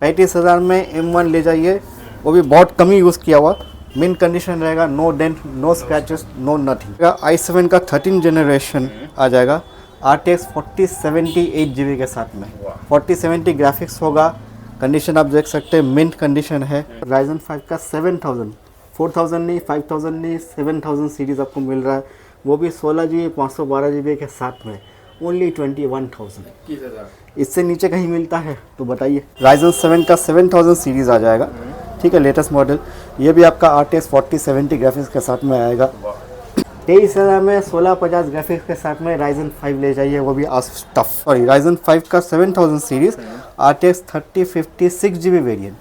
35,000 में M1 ले जाइए, वो भी बहुत कम ही यूज़ किया हुआ, मिन कंडीशन रहेगा, no dent, no scratches, no nothing. i7 का 13 जनरेशन आ जाएगा RTX 4070 8GB के साथ में, 4070 ग्राफिक्स होगा। कंडीशन आप देख सकते हैं, मिंट कंडीशन है। Ryzen 5 का 7000, 4000 नहीं, 5000 नहीं, 7000 सीरीज़ आपको मिल रहा है, वो भी 16GB 512GB के साथ में, ओनली 21,000। इससे नीचे कहीं मिलता है तो बताइए। Ryzen 7 का 7000 सीरीज़ आ जाएगा, ठीक है, लेटेस्ट मॉडल। ये भी आपका RTX 4070 ग्राफिक्स के साथ में आएगा। 23,000 में 1650 ग्राफिक्स के साथ में Ryzen 5 ले जाइए, वो भी ASUS TUF। सॉरी, Ryzen 5 का 7000 series RTX 3050 6GB variant,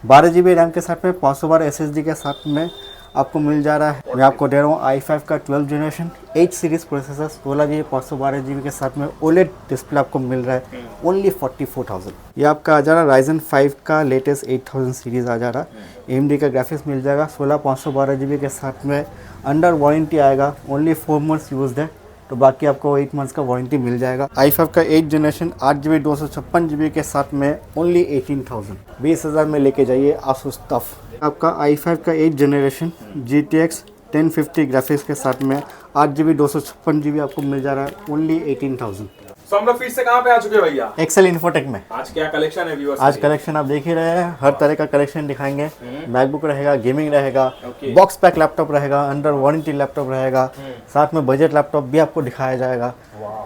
12GB RAM के साथ में, 512 SSD के साथ में आपको मिल जा रहा है। मैं आपको दे रहा हूँ i5 का 12 generation 8 series processor, 16GB 512GB के साथ में, OLED डिस्प्ले आपको मिल रहा है, ओनली 44,000। ये आपका आ जा रहा है Ryzen 5 का लेटेस्ट 8000 सीरीज़ आ जा रहा है। AMD का ग्राफिक्स मिल जाएगा, 16 512GB के साथ में, अंडर वारंटी आएगा, ओनली 4 मंथ्स यूज़ है, तो बाकी आपको 8 मंथ्स का वारंटी मिल जाएगा। i5 का 8 जनरेशन 8GB 256GB के साथ में, ओनली 18,000, 20,000 में लेके जाइए ASUS TUF। आपका i5 का 8 जनरेशन GTX 1050 ग्राफिक्स के साथ में 8GB 256GB आपको मिल जा रहा है, ओनली 18,000। तो हम लोग फिर से कहाँ पे आ चुके हैं भैया? एक्सेल इन्फोटेक में। आज क्या कलेक्शन है व्यूअर्स? आज कलेक्शन आप देख ही रहे हैं, हर तरह का कलेक्शन दिखाएंगे। मैकबुक रहेगा, गेमिंग रहेगा, बॉक्स पैक लैपटॉप रहेगा, अंडर वारंटी लैपटॉप रहेगा, साथ में बजट लैपटॉप भी आपको दिखाया जाएगा।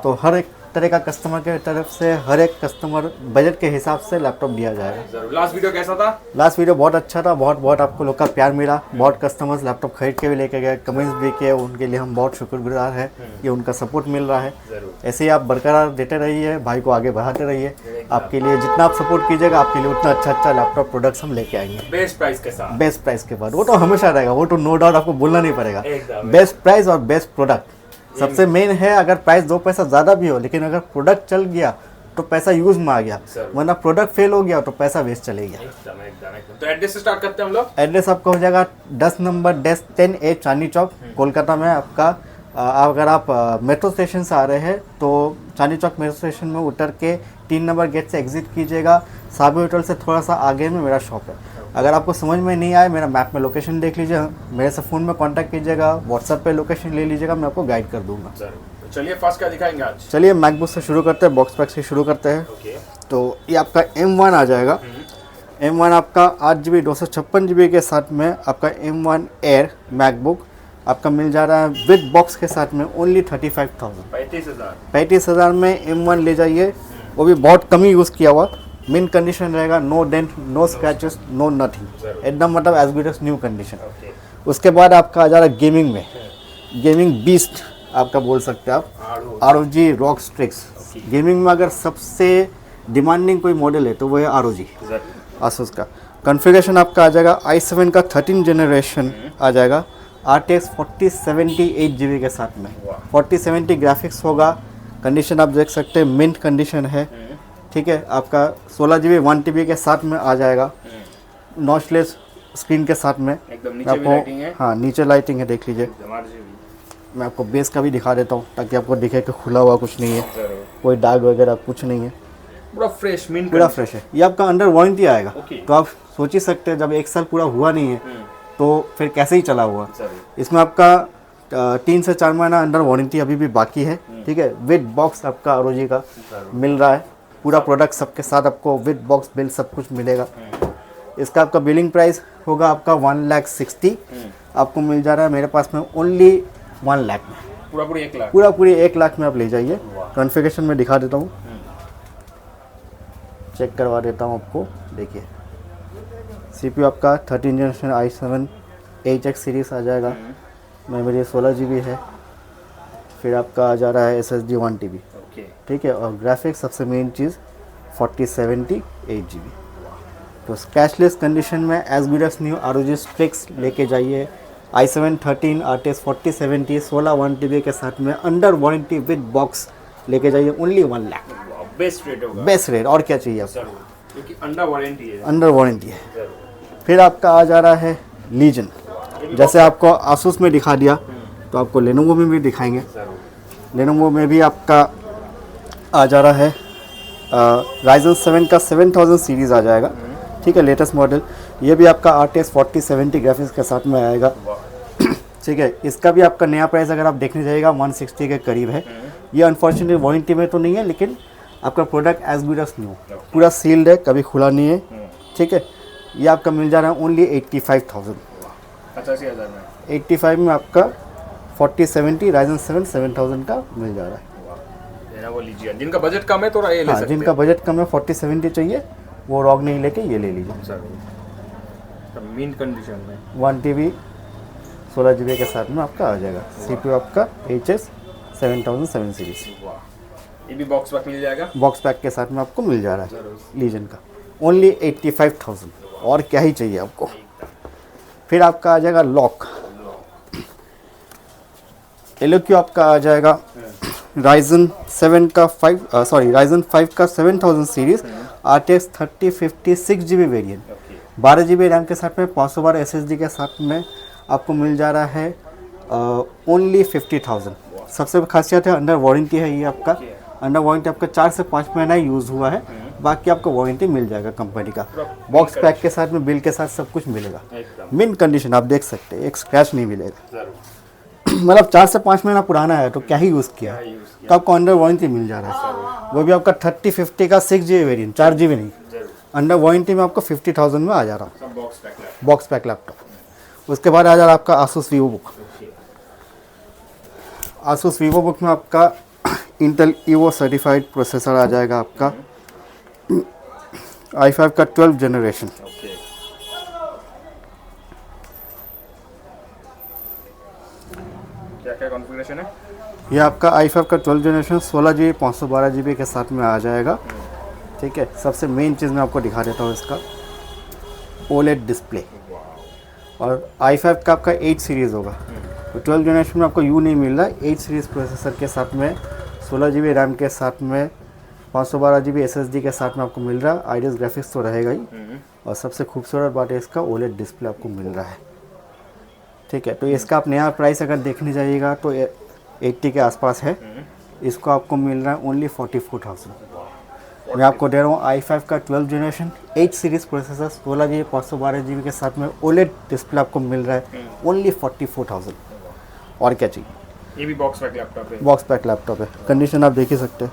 तो हर एक तरह का कस्टमर के तरफ से हर एक कस्टमर बजट के हिसाब से लैपटॉप दिया जाएगा। लास्ट वीडियो कैसा था? लास्ट वीडियो बहुत अच्छा था, बहुत आपको लोग का प्यार मिला, बहुत कस्टमर्स लैपटॉप खरीद के भी लेके गए, कमेंट्स भी किए, उनके लिए हम बहुत शुक्रगुजार हैं कि उनका सपोर्ट मिल रहा है। ऐसे ही आप बरकरार देते रहिए, भाई को आगे बढ़ाते रहिए। आपके लिए जितना आप सपोर्ट कीजिएगा, आपके लिए उतना अच्छा लैपटॉप प्रोडक्ट्स हम लेके आएंगे, बेस्ट प्राइस के साथ। बेस्ट प्राइस के बाद, वो तो हमेशा रहेगा, वो तो नो डाउट आपको बोलना नहीं पड़ेगा। बेस्ट प्राइस और बेस्ट प्रोडक्ट सबसे मेन है। अगर प्राइस 2 पैसा ज़्यादा भी हो, लेकिन अगर प्रोडक्ट चल गया तो पैसा यूज में आ गया, वरना प्रोडक्ट फेल हो गया तो पैसा वेस्ट चले गया। एकदम। तो एड्रेस से स्टार्ट करते हैं हम लोग। एड्रेस आपका हो जाएगा 10 नंबर 10A चांदनी चौक, कोलकाता में। आपका अगर आप मेट्रो स्टेशन से आ रहे हैं तो चांदनी चौक मेट्रो स्टेशन में उतर के 3 नंबर गेट से एग्जिट कीजिएगा। साबी होटल से थोड़ा सा आगे में मेरा शॉप है। अगर आपको समझ में नहीं आए, मेरा मैप में लोकेशन देख लीजिए, मेरे से फ़ोन में कांटेक्ट कीजिएगा, व्हाट्सएप पे लोकेशन ले लीजिएगा, मैं आपको गाइड कर दूंगा। तो चलिए फर्स्ट क्या दिखाएंगे आज? चलिए मैकबुक से शुरू करते हैं, बॉक्स पैक से शुरू करते हैं। तो ये आपका M1 आ जाएगा। M1 आपका 8GB 256GB के साथ में, आपका M1 एयर मैकबुक आपका मिल जा रहा है विद बॉक्स के साथ में, ओनली 35,000। 35,000 में M1 ले जाइए, वो भी बहुत कम ही यूज़ किया हुआ, मिन कंडीशन रहेगा, no dent, no scratches, no nothing, एकदम मतलब as good as new condition. उसके बाद आपका आ जा रहा है गेमिंग में, गेमिंग बीस्ट आपका बोल सकते हैं आप, ROG रॉक स्ट्रिक्स। गेमिंग में अगर सबसे डिमांडिंग कोई मॉडल है तो वो है ROG ASUS का। कॉन्फ़िगरेशन आपका आ जाएगा i7 का 13 जनरेशन आ जाएगा, RTX 4070 8GB के साथ में, 4070 ग्राफिक्स होगा। कंडीशन आप देख सकते हैं, मिंट कंडीशन है, ठीक है। आपका 16GB 1TB के साथ में आ जाएगा, नॉचलेस स्क्रीन के साथ में। एकदम नीचे भी लाइटिंग है। हाँ, नीचे लाइटिंग है, देख लीजिए। मैं आपको बेस का भी दिखा देता हूँ ताकि आपको दिखे कि खुला हुआ कुछ नहीं है, कोई दाग वगैरह कुछ नहीं है, पूरा फ्रेश, मिंट पूरा फ्रेश है। ये आपका अंडर वारंटी आएगा। तो आप सोच ही सकते हैं, जब 1 साल पूरा हुआ नहीं है तो फिर कैसे ही चला हुआ। इसमें आपका 3 से 4 महीना अंडर वारंटी अभी भी बाकी है, ठीक है। विद बॉक्स आपका ROG का मिल रहा है, पूरा प्रोडक्ट सबके साथ आपको विद बॉक्स बिल सब कुछ मिलेगा। इसका आपका बिलिंग प्राइस होगा आपका 1,60,000, आपको मिल जा रहा है मेरे पास में ओनली 1 लाख में, पूरा पूरी 1 लाख में आप ले जाइए। कॉन्फ़िगरेशन में दिखा देता हूँ, चेक करवा देता हूँ आपको। देखिए CPU आपका 13 जनरेशन i7 HX सीरीज़ आ जाएगा, मेमोरी 16GB है, फिर आपका आ जा रहा है SSD 1TB, ठीक है। और ग्राफिक्स सबसे मेन चीज़ 4070 8GB। तो कैशलेस कंडीशन में as good as new ROG Strix लेके जाइए। i7 13 RTX 4070 16 1TB के साथ में, अंडर वारंटी विद बॉक्स लेके जाइए, ओनली 1 लाख। बेस्ट रेट होगा, बेस्ट रेट, और क्या चाहिए आपको, क्योंकि अंडर वारंटी है। अंडर वारंटी है। फिर आपका आ जा रहा है लीजन, जैसे आपको ASUS में दिखा दिया तो आपको लेनोवो में भी दिखाएंगे। लेनोवो में भी आपका आ जा रहा है Ryzen 7 का 7000 सीरीज़ आ जाएगा, ठीक है, लेटेस्ट मॉडल। ये भी आपका RTX 4070 ग्राफिक्स के साथ में आएगा। ठीक है, इसका भी आपका नया प्राइस अगर आप देखने जाइएगा 160 के करीब है। ये अनफॉर्चुनेटली वारंटी में तो नहीं है, लेकिन आपका product as good as new, पूरा सील्ड है, कभी खुला नहीं है। ठीक है, ये आपका मिल जा रहा है ओनली 85,000। 85,000 में 85 में आपका 4070 Ryzen 7 7000 का मिल जा रहा है। लेना वो लीजिए, जिनका बजट कम है थोड़ा ये ले हाँ, सकते जिनका बजट कम है 4070 चाहिए, वो रॉग नहीं लेके ये ले लीजिए। हैं। मीन कंडीशन में 1 TB 16 GB के साथ में आपका आ जाएगा। CPU आपका HS 7007 सीरीज, ये भी बॉक्स पैक मिल जाएगा। बॉक्स पैक के साथ में आपको मिल जा रहा है लीजन का, ओनली 85,000। और क्या ही चाहिए आपको। फिर आपका आ जाएगा लॉक, LOQ आपका आ जाएगा Ryzen 5 का 7000 series RTX 3050 6GB variant, 12 GB RAM के साथ में 512 SSD के साथ में आपको मिल जा रहा है ओनली 50,000। सबसे खासियत है अंडर वारंटी है ये आपका। अंडर वारंटी आपका 4 से 5 महीना यूज़ हुआ है, बाकी आपको वारंटी मिल जाएगा कंपनी का। बॉक्स पैक के साथ में, बिल के साथ सब कुछ मिलेगा। मिन कंडीशन आप देख सकते हैं, एक स्क्रैच नहीं मिलेगा। मतलब 4 से 5 महीना पुराना है तो क्या ही यूज़ किया है, तो आपको अंडर वारंटी मिल जा रहा है। वो भी आपका 3050 का 6GB वेरियंट, 4GB नहीं, अंडर वारंटी में आपको 50,000 में आ जा रहा है बॉक्स पैक लैपटॉप। उसके बाद आ जा रहा है आपका Asus VivoBook। Asus VivoBook में आपका इंटेल Evo सर्टिफाइड प्रोसेसर आ जाएगा आपका, i5 का 12 जनरेशन। क्या कॉन्फ़िगरेशन है? ये आपका i5 का 12 जनरेशन 16GB 512GB के साथ में आ जाएगा। ठीक है, सबसे मेन चीज़ मैं आपको दिखा देता हूँ इसका OLED डिस्प्ले। और i5 का आपका 8 सीरीज़ होगा, तो 12 जनरेशन में आपको यू नहीं मिल रहा है। 8 सीरीज़ प्रोसेसर के साथ में 16GB रैम के साथ में 512GB SSD के साथ में आपको मिल रहा है। आइडियस ग्राफिक्स तो रहेगा ही, और सबसे खूबसूरत बात है इसका OLED डिस्प्ले आपको मिल रहा है। ठीक है, तो इसका आप नया प्राइस अगर देखने जाइएगा तो 80 के आसपास है। इसको आपको मिल रहा है ओनली 44,000। मैं आपको दे रहा हूँ i5 का 12 generation 8 series processor 16GB 512GB के साथ में OLED डिस्प्ले आपको मिल रहा है ओनली 44,000। और क्या चाहिए। ये भी बॉक्स पैक लैपटॉप है। बॉक्स पैक लैपटॉप है, कंडीशन आप देख ही सकते हैं,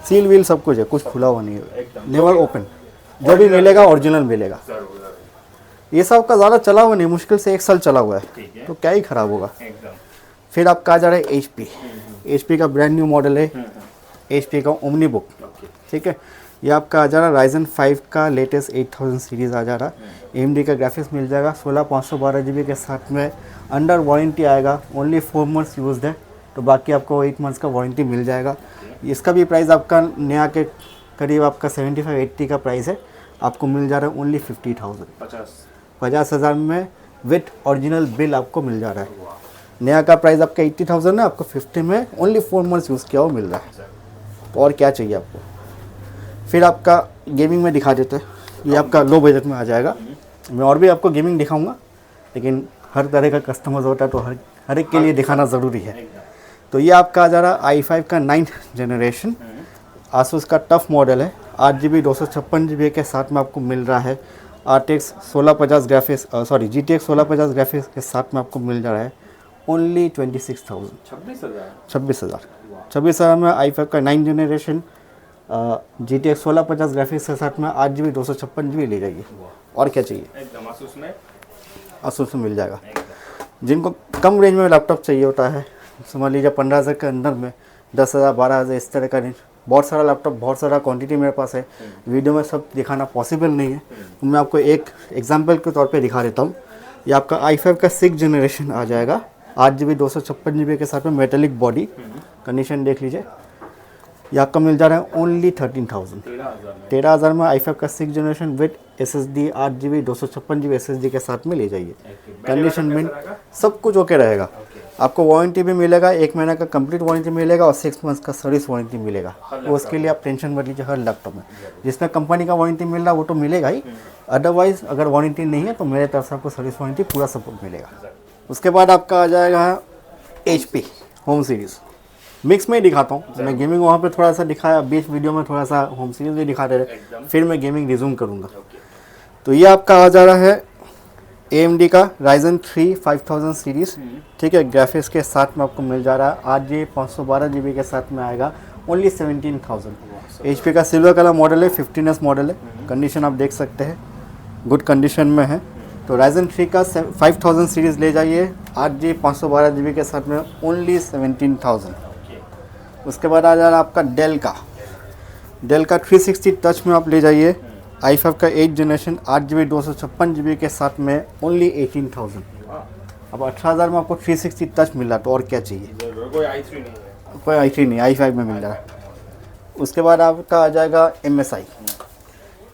सील व्हील सब कुछ है, कुछ खुला हुआ नहीं है, नेवर ओपन। जो भी मिलेगा ओरिजिनल मिलेगा। ये सब का ज़्यादा चला हुआ नहीं, मुश्किल से 1 साल चला हुआ है, तो क्या ही ख़राब होगा। फिर आपका आ जा रहा है HP का ब्रांड न्यू मॉडल है, HP का OmniBook। ठीक है, ये आपका आ जा रहा है Ryzen 5 का लेटेस्ट 8000 सीरीज़ आ जा रहा है। AMD का ग्राफिक्स मिल जाएगा 16 512GB के साथ में। अंडर वारंटी आएगा, ओनली 4 मंथ्स यूज्ड है, तो बाकी आपको 8 मंथ्स का वारंटी मिल जाएगा। इसका भी प्राइस आपका नया के करीब आपका 75-80 का प्राइस है, आपको मिल जा रहा है ओनली 50,000। 50,000 में विथ ओरिजिनल बिल आपको मिल जा रहा है। नया का प्राइस आपका 80,000 है, आपको 50 में ओनली 4 मंथ्स यूज़ किया हुआ मिल रहा है। और क्या चाहिए आपको। फिर आपका गेमिंग में दिखा देते हैं, ये आपका लो बजट में आ जाएगा। मैं और भी आपको गेमिंग दिखाऊंगा, लेकिन हर तरह का कस्टमर्स होता है तो हर एक के लिए दिखाना ज़रूरी है। तो ये आपका आ जा रहा है i5 का 9th जनरेशन Asus का टफ मॉडल है। 8GB 256GB के साथ में आपको मिल रहा है। GTX 1650 ग्राफिक्स के साथ में आपको मिल जा रहा है ओनली 26,000। 26,000 में i5 का 9th जनरेशन GTX 1650 ग्राफिक्स के साथ में 8GB 256GB ले जाइए। और क्या चाहिए। Asus में मिल जाएगा। जिनको कम रेंज में लैपटॉप चाहिए होता है, समझ लीजिए 15,000 के अंदर में 10,000 12,000 इस तरह का रेंज, बहुत सारा लैपटॉप, बहुत सारा क्वांटिटी मेरे पास है, वीडियो में सब दिखाना पॉसिबल नहीं है, तो मैं आपको एक एग्जांपल के तौर पे दिखा देता हूँ। ये आपका i5 का 6th जनरेशन आ जाएगा 8GB 256GB के साथ में मेटेलिक बॉडी, कंडीशन देख लीजिए। ये आपका मिल जा रहा है ओनली 13,000। 13,000 में i5 का 6th generation with SSD 8GB 256GB SSD के साथ में ले जाइए। कंडीशन में सब कुछ ओके रहेगा। आपको वारंटी भी मिलेगा, 1 महीने का कंप्लीट वारंटी मिलेगा और 6 मंथ्स का सर्विस वारंटी मिलेगा। तो उसके लिए आप टेंशन मत लीजिए। हर लैपटॉप में जिसमें कंपनी का वारंटी मिल रहा है वो तो मिलेगा ही, अदरवाइज अगर वारंटी नहीं है तो मेरे तरफ से आपको सर्विस वारंटी पूरा सपोर्ट मिलेगा। उसके बाद आपका आ जाएगा HP होम सीरीज़। मिक्स में ही दिखाता हूँ मैं, गेमिंग वहाँ पे थोड़ा सा दिखाया, बीच वीडियो में थोड़ा सा होम सीरीज़ भी दिखा दे रहे, फिर मैं गेमिंग रिज्यूम करूँगा। तो ये आपका आ जा रहा है AMD का Ryzen 3 5000 सीरीज़, ठीक है। ग्राफिक्स के साथ में आपको मिल जा रहा है 8GB 512 GB के साथ में आएगा ओनली 17,000। HP का सिल्वर कलर मॉडल है, 15S मॉडल है। कंडीशन आप देख सकते हैं गुड कंडीशन में है। तो Ryzen 3 का 5000 सीरीज़ ले जाइए 8GB 512 GB के साथ में ओनली 17,000। उसके बाद आ जा रहा है आपका डेल का 360 टच में आप ले जाइए i5 का 8 जनरेशन 8GB 256 GB के साथ में ओनली 18,000। अब 18,000 में आपको 360 टच मिल रहा तो और क्या चाहिए। कोई i3 नहीं है, कोई i3 नहीं, i5 में मिल रहा है। उसके बाद आपका आ जाएगा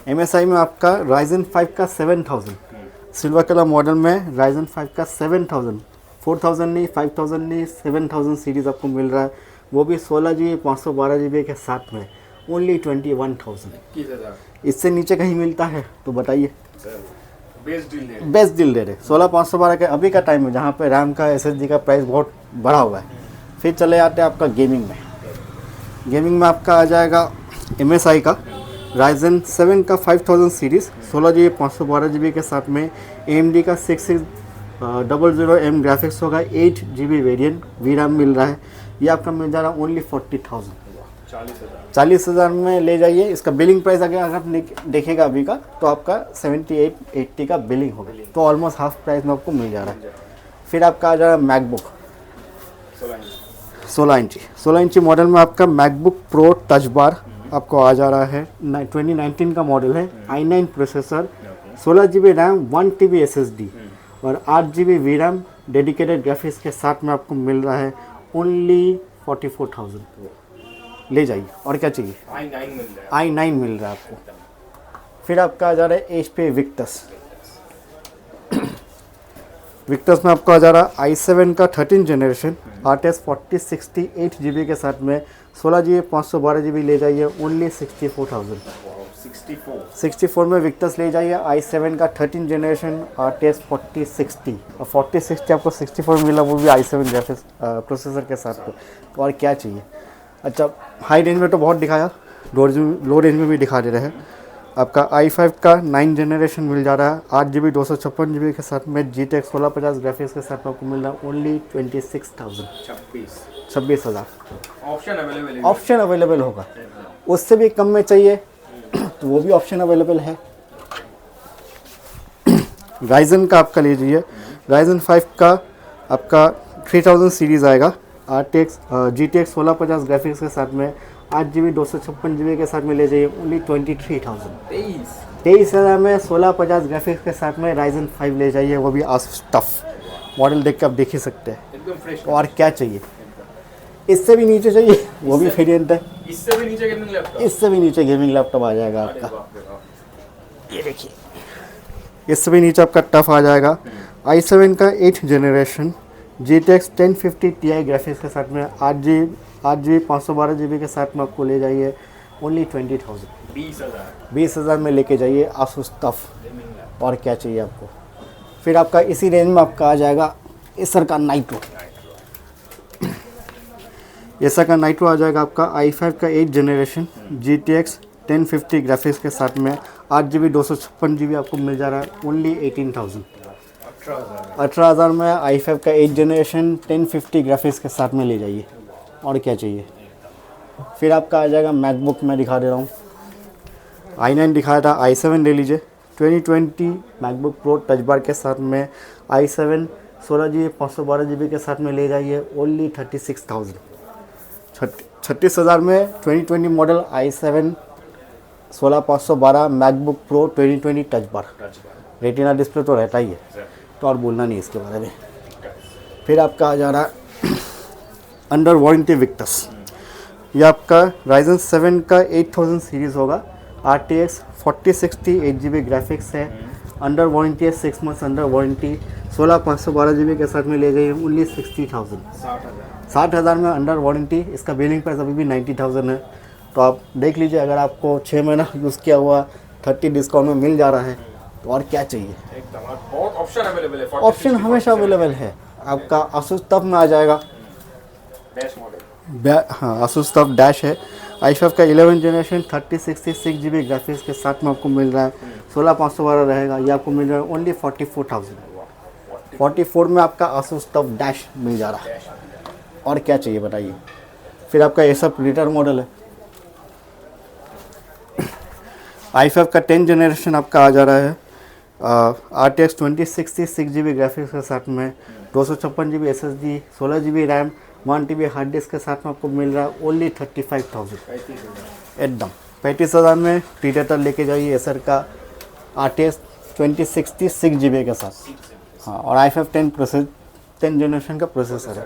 MSI में आपका Ryzen 5 का 7000 सिल्वर कलर मॉडल में Ryzen 5 का 7000, 4000 नहीं, 5000 नहीं, 7000 सीरीज़ आपको मिल रहा है, वो भी 16GB 512 GB के साथ में ओनली 21,000। इससे नीचे कहीं मिलता है तो बताइए। बेस्ट डील दे रहे 16,512 के अभी का टाइम में, जहाँ पे रैम का SSD का प्राइस बहुत बढ़ा हुआ है। फिर चले आते हैं आपका गेमिंग में आपका आ जाएगा MSI का Ryzen 7 का 5000 सीरीज़ 16GB 512 GB के साथ में AMD का 6600M ग्राफिक्स होगा 8GB वेरिएंट VRAM मिल रहा है। ये आपका मिल जा रहा है ओनली 40,000। 40,000 में ले जाइए। इसका बिलिंग प्राइस अगर आप देखेगा अभी का तो आपका 7880 का बिलिंग होगा, तो ऑलमोस्ट हाफ प्राइस में आपको मिल जा रहा है। फिर आपका आ जा रहा है मैकबुक 16 इंची मॉडल में आपका मैकबुक प्रो टच बार आपको आ जा रहा है 2019 का मॉडल है, i9 processor 16GB RAM 1TB SSD और 8GB VRAM डेडिकेटेड ग्राफिक्स के साथ में आपको मिल रहा है ओनली 44,000। ले जाइए और क्या चाहिए। i9 मिल रहा है आपको। फिर आपका आ जा रहा है HP विक्टस में आपको आ जा रहा है i7 का 13 जनरेशन RTS 4060 8GB के साथ में 16GB 512 GB ले जाइए ओनली 64,000। 64 में विक्टस ले जाइए i7 का 13 जनरेशन RTS 4060 और 4060 आपको 64 मिला, वो भी i7 ग्राफिक्स प्रोसेसर के साथ। तो और क्या चाहिए। अच्छा, हाई रेंज में तो बहुत दिखाया, लो रेंज में भी दिखा दे रहे हैं। आपका i5 का 9 जनरेशन मिल जा रहा है 8GB 256 GB के साथ में GTX 1650 ग्राफिक्स के साथ में आपको मिल रहा है ओनली 26,000। 26,000 ऑप्शन अवेलेबल होगा। उससे भी कम में चाहिए तो वो भी ऑप्शन अवेलेबल है। Ryzen का आपका लीजिए Ryzen 5 का आपका 3000 सीरीज़ आएगा GTX 1650 ग्राफिक्स के साथ में 8GB 256 GB के साथ में ले जाइए ओनली 23,000। 23,000 में 1650 ग्राफिक्स के साथ में Ryzen 5 ले जाइए, वो भी ASUS TUF मॉडल देख के आप देख ही सकते हैं। एकदम फ्रेश। और क्या चाहिए। इससे भी नीचे चाहिए वो भी वेरिएंट है। इससे भी नीचे गेमिंग लैपटॉप आ जाएगा आपका। ये देखिए, इससे भी नीचे आपका टफ आ जाएगा i7 का 8 जनरेशन GTX 1050 Ti ग्राफिक्स के साथ में 8GB 512 GB के साथ में आपको ले जाइए ओनली 20,000। 20,000 में लेके जाइए ASUS TUF। और क्या चाहिए आपको। फिर आपका इसी रेंज में आपका आ जाएगा एसर का नाइट्रो आ जाएगा आपका i5 का 8 जनरेशन GTX 1050 ग्राफिक्स के साथ में 8GB 256 GB आपको मिल जा रहा है ओनली 18,000। 18,000 में i5 का 8 जनरेशन 1050 ग्राफिक्स के साथ में ले जाइए। और क्या चाहिए। फिर आपका आ जाएगा मैकबुक, मैं दिखा दे रहा हूँ। i9 दिखाया था, i7 ले लीजिए 2020 मैकबुक प्रो टच बार के साथ में i7 16GB 512 GB के साथ में ले जाइए ओनली 36,000। 36,000 में 2020 model i7 16512 MacBook pro 2020 touch bar. Retina display तो रहता ही है, तो और बोलना नहीं इसके बारे में। फिर आपका आ जा रहा है अंडर वारंटी विक्टस। ये आपका Ryzen 7 का 8000 सीरीज़ होगा RTX 4060 8GB ग्राफिक्स है। अंडर वारंटी है, 6 मंथ्स अंडर वारंटी 16512 GB के साथ में ले जाइए ओनली 60,000। 60,000 में अंडर वारंटी। इसका बिलिंग प्राइस अभी भी 90,000 है। तो आप देख लीजिए, अगर आपको 6 महीना यूज़ किया हुआ 30 डिस्काउंट में मिल जा रहा है तो और क्या चाहिए। बहुत ऑप्शन अवेलेबल है। ऑप्शन हमेशा अवेलेबल है। आपका ASUS TUF में आ जाएगा डैश मॉडल। हाँ, ASUS TUF डैश है i5 का 11 जनरेशन 3066 GB ग्राफिक्स के साथ में आपको मिल रहा है, 16512 रहेगा। ये आपको मिल रहा है ओनली 44,000। 44 में आपका Asus TUF Dash मिल जा रहा है, और क्या चाहिए बताइए। फिर आपका ऐसा प्रीडेटर मॉडल है, i5 का 10 जनरेशन आपका आ जा रहा है, RTX 2066 GB ग्राफिक्स के साथ में, 256 GB SSD, 16 GB RAM, 1 TB hard disk के साथ में आपको मिल रहा है ओनली 35,000। एकदम 35,000 में प्रीडेटर लेके जाइए एसर का RTX 2066 GB के साथ। हाँ, और i5 10 जनरेशन का प्रोसेसर है,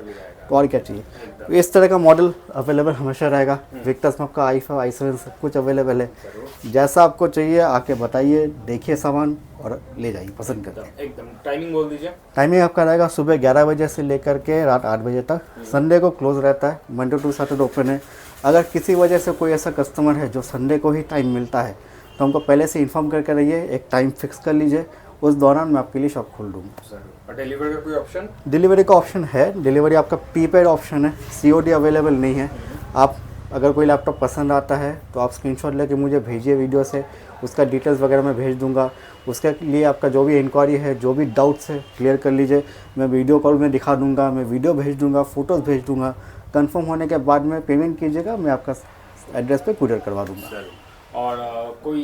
तो और क्या चाहिए। तो इस तरह का मॉडल अवेलेबल हमेशा रहेगा। विक्टर्स में आपका i5 i7 सब कुछ अवेलेबल है। जैसा आपको चाहिए आके बताइए, देखिए सामान और ले जाइए पसंद करके। एकदम टाइमिंग बोल दीजिए। टाइमिंग आपका रहेगा सुबह 11 बजे से लेकर के रात 8 बजे तक। संडे को क्लोज रहता है, मंडे टू सैटरडे ओपन है। अगर किसी वजह से कोई ऐसा कस्टमर है जो संडे को ही टाइम मिलता है, तो हमको पहले से इन्फॉर्म करके रहिए, एक टाइम फिक्स कर लीजिए, उस दौरान मैं आपके लिए शॉप खोल दूँगा। और डिलीवरी का कोई ऑप्शन? डिलीवरी का ऑप्शन है, डिलीवरी आपका प्रीपेड ऑप्शन है, COD अवेलेबल नहीं है। आप अगर कोई लैपटॉप पसंद आता है तो आप स्क्रीनशॉट लेके मुझे भेजिए वीडियो से, उसका डिटेल्स वगैरह मैं भेज दूंगा। उसके लिए आपका जो भी इंक्वायरी है, जो भी डाउट्स है क्लियर कर लीजिए। मैं वीडियो कॉल में दिखा दूंगा, मैं वीडियो भेज दूंगा, फ़ोटोज़ भेज दूंगा। कंफर्म होने के बाद में पेमेंट कीजिएगा, मैं आपका एड्रेस पे कुरियर करवा दूंगा। और कोई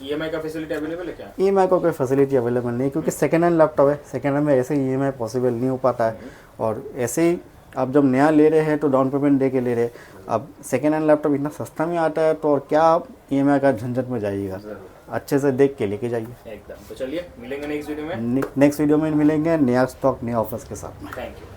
EMI का फैसिलिटी अवेलेबल है क्या? EMI को कोई फैसिलिटी अवेलेबल नहीं, क्योंकि सेकेंड हैंड लैपटॉप है। सेकेंड हैंड में ऐसे ही EMI पॉसिबल नहीं हो पाता है, और ऐसे ही आप जब नया ले रहे हैं तो डाउन पेमेंट दे के ले रहे हैं। अब सेकेंड हैंड लैपटॉप इतना सस्ता में आता है, तो और क्या आप EMI का झंझट में जाइएगा। अच्छे से देख के लेके जाइए। एकदम। तो चलिए मिलेंगे नेक्स्ट वीडियो में। नेक्स्ट वीडियो में मिलेंगे नया स्टॉक नया ऑफर्स के साथ में। Thank you.